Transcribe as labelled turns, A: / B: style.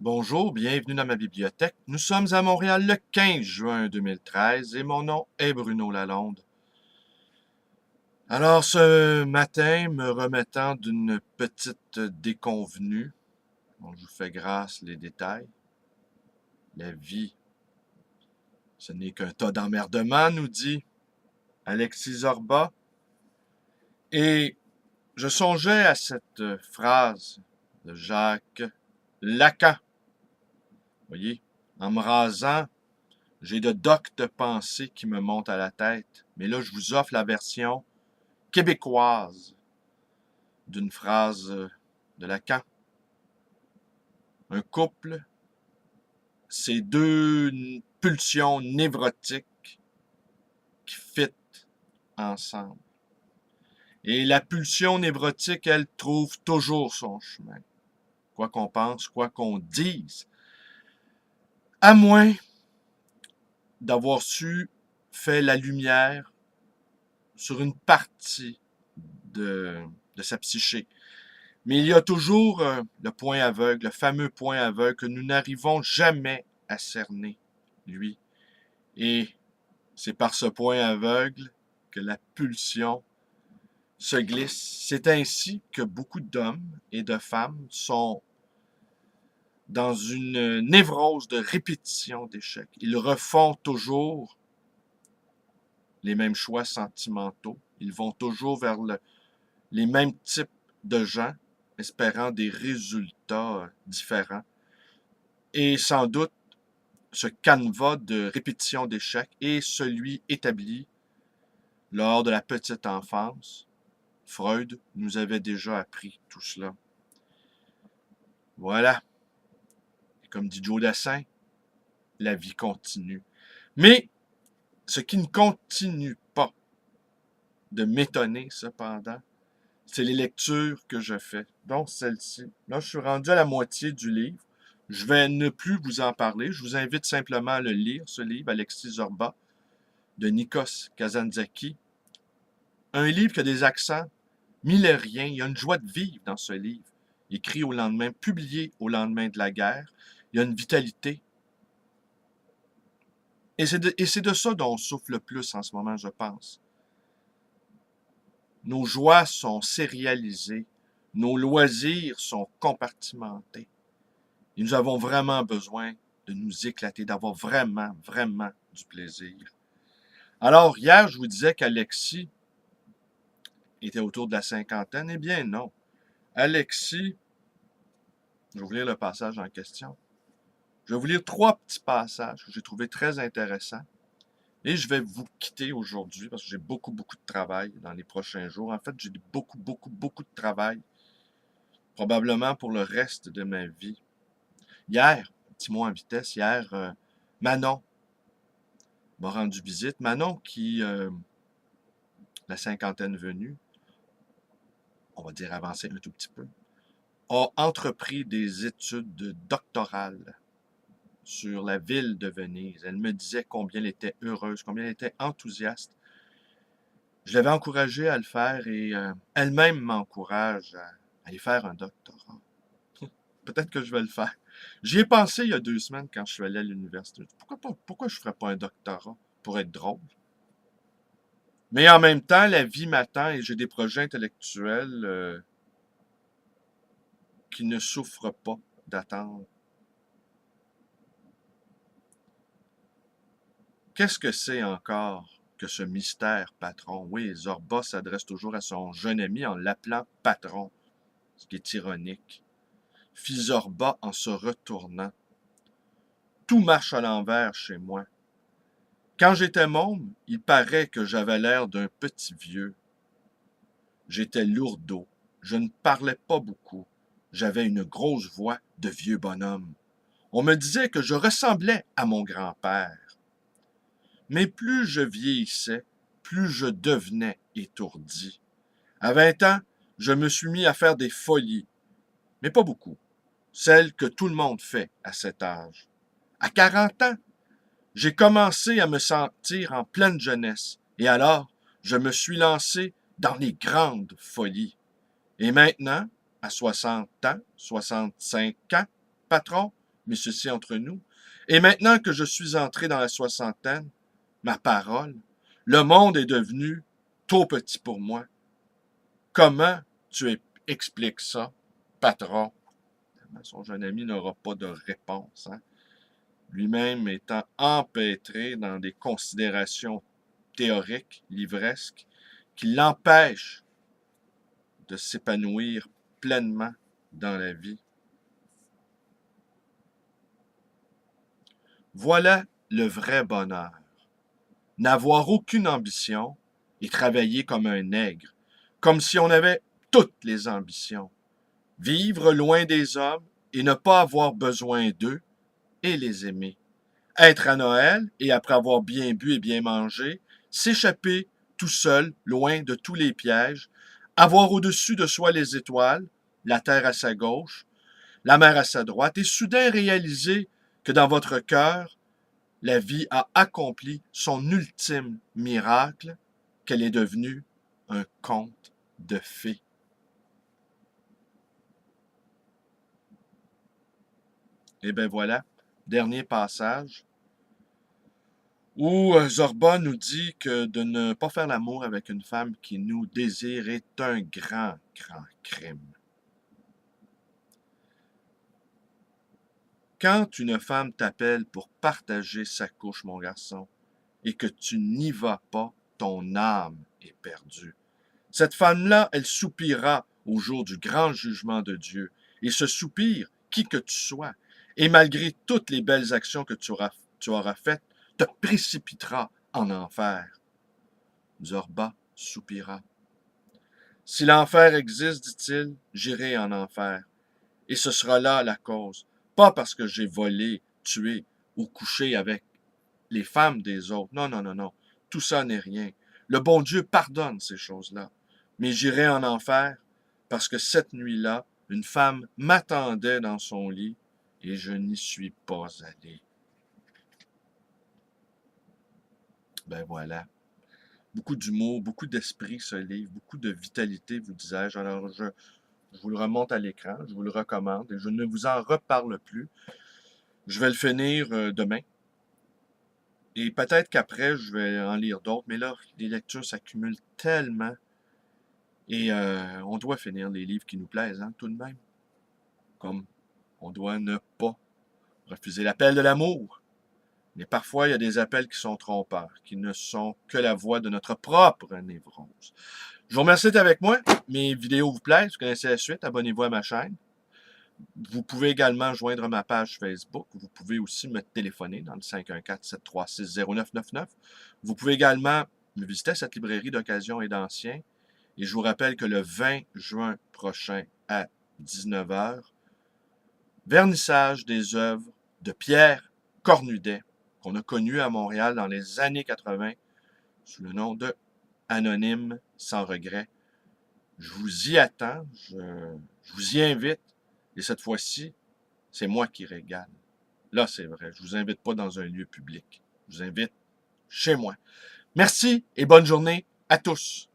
A: Bonjour, bienvenue dans ma bibliothèque. Nous sommes à Montréal le 15 juin 2013 et mon nom est Bruno Lalonde. Alors ce matin, me remettant d'une petite déconvenue, bon, je vous fais grâce les détails. La vie, ce n'est qu'un tas d'emmerdements, nous dit Alexis Zorba. Et je songeais à cette phrase de Jacques Lacan. Voyez, en me rasant, j'ai de doctes pensées qui me montent à la tête, mais là, je vous offre la version québécoise d'une phrase de Lacan. Un couple, c'est deux pulsions névrotiques qui fit ensemble. Et la pulsion névrotique, elle trouve toujours son chemin. Quoi qu'on pense, quoi qu'on dise. À moins d'avoir su faire la lumière sur une partie de, de sa psyché. Mais il y a toujours le point aveugle, le fameux point aveugle que nous n'arrivons jamais à cerner, lui. Et c'est par ce point aveugle que la pulsion se glisse. C'est ainsi que beaucoup d'hommes et de femmes sont dans une névrose de répétition d'échecs. Ils refont toujours les mêmes choix sentimentaux. Ils vont toujours vers les mêmes types de gens, espérant des résultats différents. Et sans doute, ce canevas de répétition d'échecs est celui établi lors de la petite enfance. Freud nous avait déjà appris tout cela. Voilà. Et comme dit Joe Dassin, la vie continue. Mais ce qui ne continue pas de m'étonner, cependant, c'est les lectures que je fais, dont celle-ci. Là, je suis rendu à la moitié du livre. Je vais ne plus vous en parler. Je vous invite simplement à le lire, ce livre, Alexis Zorba, de Nikos Kazantzakis. Un livre qui a des accents millériens. Il y a une joie de vivre dans ce livre. Écrit au lendemain, publié au lendemain de la guerre. Il y a une vitalité. Et c'est de ça dont on souffre le plus en ce moment, je pense. Nos joies sont sérialisées. Nos loisirs sont compartimentés. Et nous avons vraiment besoin de nous éclater, d'avoir vraiment, vraiment du plaisir. Alors, hier, je vous disais qu'Alexis était autour de la cinquantaine. Eh bien, non. Alexis, je vais vous lire le passage en question. Je vais vous lire trois petits passages que j'ai trouvés très intéressants. Et je vais vous quitter aujourd'hui parce que j'ai beaucoup, beaucoup de travail dans les prochains jours. En fait, j'ai beaucoup, beaucoup, beaucoup de travail. Probablement pour le reste de ma vie. Hier, petit mot en vitesse, hier, Manon m'a rendu visite. Manon qui, la cinquantaine venue, on va dire avancée un tout petit peu, a entrepris des études doctorales sur la ville de Venise. Elle me disait combien elle était heureuse, combien elle était enthousiaste. Je l'avais encouragée à le faire et elle-même m'encourage à aller faire un doctorat. Peut-être que je vais le faire. J'y ai pensé il y a 2 semaines quand je suis allé à l'université. Pourquoi je ne ferais pas un doctorat pour être drôle? Mais en même temps, la vie m'attend et j'ai des projets intellectuels qui ne souffrent pas d'attendre. Qu'est-ce que c'est encore que ce mystère patron? Oui, Zorba s'adresse toujours à son jeune ami en l'appelant patron, ce qui est ironique. Fit Zorba en se retournant. Tout marche à l'envers chez moi. Quand j'étais môme, il paraît que j'avais l'air d'un petit vieux. J'étais lourdeau, je ne parlais pas beaucoup. J'avais une grosse voix de vieux bonhomme. On me disait que je ressemblais à mon grand-père. Mais plus je vieillissais, plus je devenais étourdi. À 20 ans, je me suis mis à faire des folies, mais pas beaucoup, celles que tout le monde fait à cet âge. À 40 ans, j'ai commencé à me sentir en pleine jeunesse, et alors je me suis lancé dans les grandes folies. Et maintenant, à 60 ans, 65 ans, patron, mais ceci entre nous. Et maintenant que je suis entré dans la soixantaine, ma parole, le monde est devenu trop petit pour moi. Comment tu expliques ça, patron? Son jeune ami n'aura pas de réponse, hein? Lui-même étant empêtré dans des considérations théoriques, livresques, qui l'empêchent de s'épanouir pleinement dans la vie. Voilà le vrai bonheur. N'avoir aucune ambition et travailler comme un nègre, comme si on avait toutes les ambitions. Vivre loin des hommes et ne pas avoir besoin d'eux et les aimer. Être à Noël et après avoir bien bu et bien mangé, s'échapper tout seul, loin de tous les pièges, avoir au-dessus de soi les étoiles, la terre à sa gauche, la mer à sa droite, et soudain réaliser que dans votre cœur, la vie a accompli son ultime miracle, qu'elle est devenue un conte de fées. Et bien voilà, dernier passage, où Zorba nous dit que de ne pas faire l'amour avec une femme qui nous désire est un grand, grand crime. Quand une femme t'appelle pour partager sa couche, mon garçon, et que tu n'y vas pas, ton âme est perdue. Cette femme-là, elle soupirera au jour du grand jugement de Dieu. Et ce soupir, qui que tu sois, et malgré toutes les belles actions que tu auras faites, te précipitera en enfer. Zorba soupira. Si l'enfer existe, dit-il, j'irai en enfer. Et ce sera là la cause. Pas parce que j'ai volé, tué ou couché avec les femmes des autres. Non, non, non, non. Tout ça n'est rien. Le bon Dieu pardonne ces choses-là. Mais j'irai en enfer parce que cette nuit-là, une femme m'attendait dans son lit et je n'y suis pas allé. Ben voilà. Beaucoup d'humour, beaucoup d'esprit, ce livre, beaucoup de vitalité, vous disais-je. Alors, je vous le remonte à l'écran, je vous le recommande et je ne vous en reparle plus. Je vais le finir demain. Et peut-être qu'après, je vais en lire d'autres, mais là, les lectures s'accumulent tellement. Et on doit finir les livres qui nous plaisent, hein, tout de même. Comme on doit ne pas refuser l'appel de l'amour. Mais parfois, il y a des appels qui sont trompeurs, qui ne sont que la voix de notre propre névrose. Je vous remercie d'être avec moi. Mes vidéos vous plaisent, vous connaissez la suite, abonnez-vous à ma chaîne. Vous pouvez également joindre ma page Facebook. Vous pouvez aussi me téléphoner dans le 514-736-0999. Vous pouvez également me visiter à cette librairie d'occasion et d'anciens. Et je vous rappelle que le 20 juin prochain à 19 h, vernissage des œuvres de Pierre Cornudet, qu'on a connu à Montréal dans les années 80 sous le nom de Anonyme sans regret. Je vous y attends, je vous y invite. Et cette fois-ci, c'est moi qui régale. Là, c'est vrai. Je ne vous invite pas dans un lieu public. Je vous invite chez moi. Merci et bonne journée à tous.